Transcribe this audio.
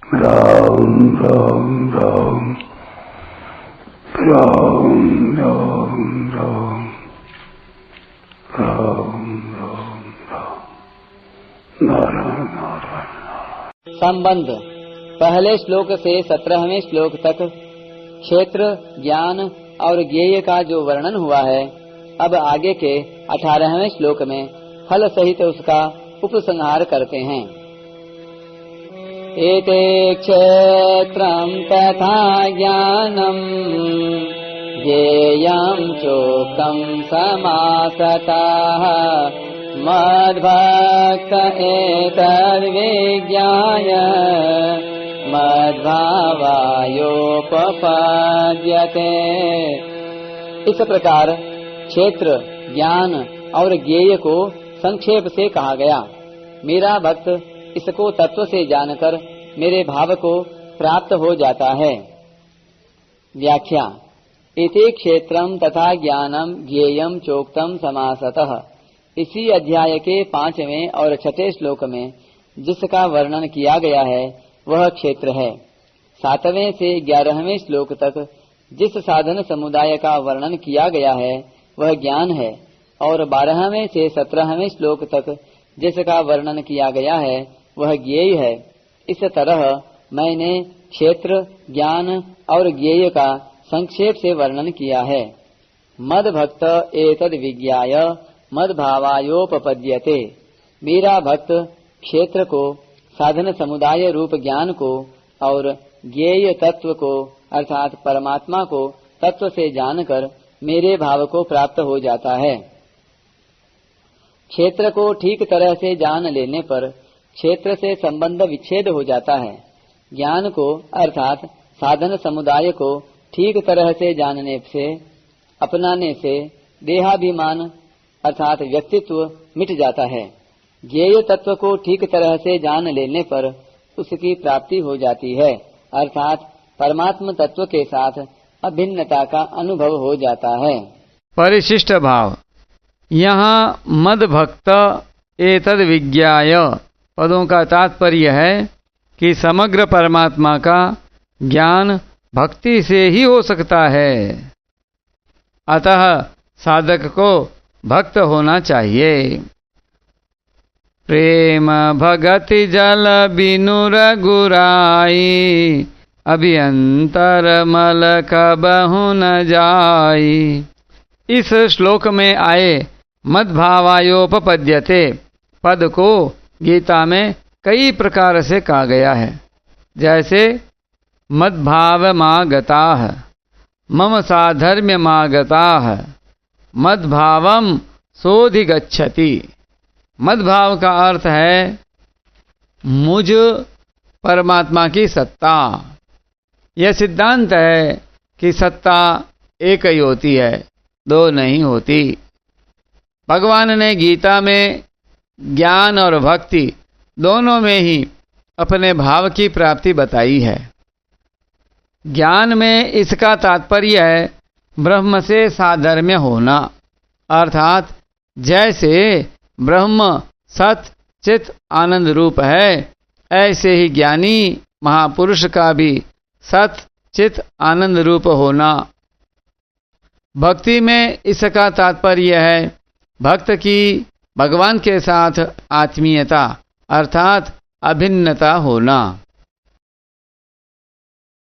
राम राम राम राम राम राम राम राम राम नारायण नारायण। संबंध पहले श्लोक से 17वें श्लोक तक क्षेत्र, ज्ञान और ज्ञेय का जो वर्णन हुआ है, अब आगे के 18वें श्लोक में फल सहित उसका उपसंहार करते हैं। एते क्षेत्रं तथा ज्ञानम् ज्ञेयं चोक्तं समासतः मद्भक्त एतद्विज्ञाय मद्भावायोपपद्यते। इस प्रकार क्षेत्र, ज्ञान और ज्ञेय को संक्षेप से कहा गया। मेरा भक्त इसको तत्व से जानकर मेरे भाव को प्राप्त हो जाता है। व्याख्या। इति क्षेत्रम तथा ज्ञानम ज्ञेयम चोक्तम समासतः। इसी अध्याय के 5वें और 6ठे श्लोक में जिसका वर्णन किया गया है वह क्षेत्र है। 7वें से 11वें श्लोक तक जिस साधन समुदाय का वर्णन किया गया है वह ज्ञान है, और 12वें से 17वें श्लोक तक जिसका वर्णन किया गया है वह ज्ञेय है। इस तरह मैंने क्षेत्र, ज्ञान और ज्ञेय का संक्षेप से वर्णन किया है। मद भक्त एतद विज्ञाय मद भावायोपपद्यते। मेरा भक्त क्षेत्र को, साधन समुदाय रूप ज्ञान को और ज्ञेय तत्व को अर्थात परमात्मा को तत्व से जानकर मेरे भाव को प्राप्त हो जाता है। क्षेत्र को ठीक तरह से जान लेने पर क्षेत्र से संबंध विच्छेद हो जाता है। ज्ञान को अर्थात साधन समुदाय को ठीक तरह से जानने से, अपनाने से देहाभिमान अर्थात व्यक्तित्व मिट जाता है। ज्ञेय तत्व को ठीक तरह से जान लेने पर उसकी प्राप्ति हो जाती है, अर्थात परमात्म तत्व के साथ अभिन्नता का अनुभव हो जाता है। परिशिष्ट भाव। यहाँ मद भक्त एतद विज्ञाय पदों का तात्पर्य है कि समग्र परमात्मा का ज्ञान भक्ति से ही हो सकता है। अतः साधक को भक्त होना चाहिए। प्रेम भगति जल बिनु रघुराई अभियंतर मल कबहु न जाई। इस श्लोक में आए मद्भावायोपपद्यते पद को गीता में कई प्रकार से कहा गया है, जैसे मद्भावमागताः, मम साधर्म्यमागताः, मद्भावम सोऽधिगच्छति। मद्भाव का अर्थ है मुझ परमात्मा की सत्ता। यह सिद्धांत है कि सत्ता एक ही होती है, दो नहीं होती। भगवान ने गीता में ज्ञान और भक्ति दोनों में ही अपने भाव की प्राप्ति बताई है। ज्ञान में इसका तात्पर्य है ब्रह्म से साधर्म्य होना, अर्थात जैसे ब्रह्म सत चित आनंद रूप है, ऐसे ही ज्ञानी महापुरुष का भी सत चित आनंद रूप होना। भक्ति में इसका तात्पर्य है भक्त की भगवान के साथ आत्मीयता अर्थात अभिन्नता होना।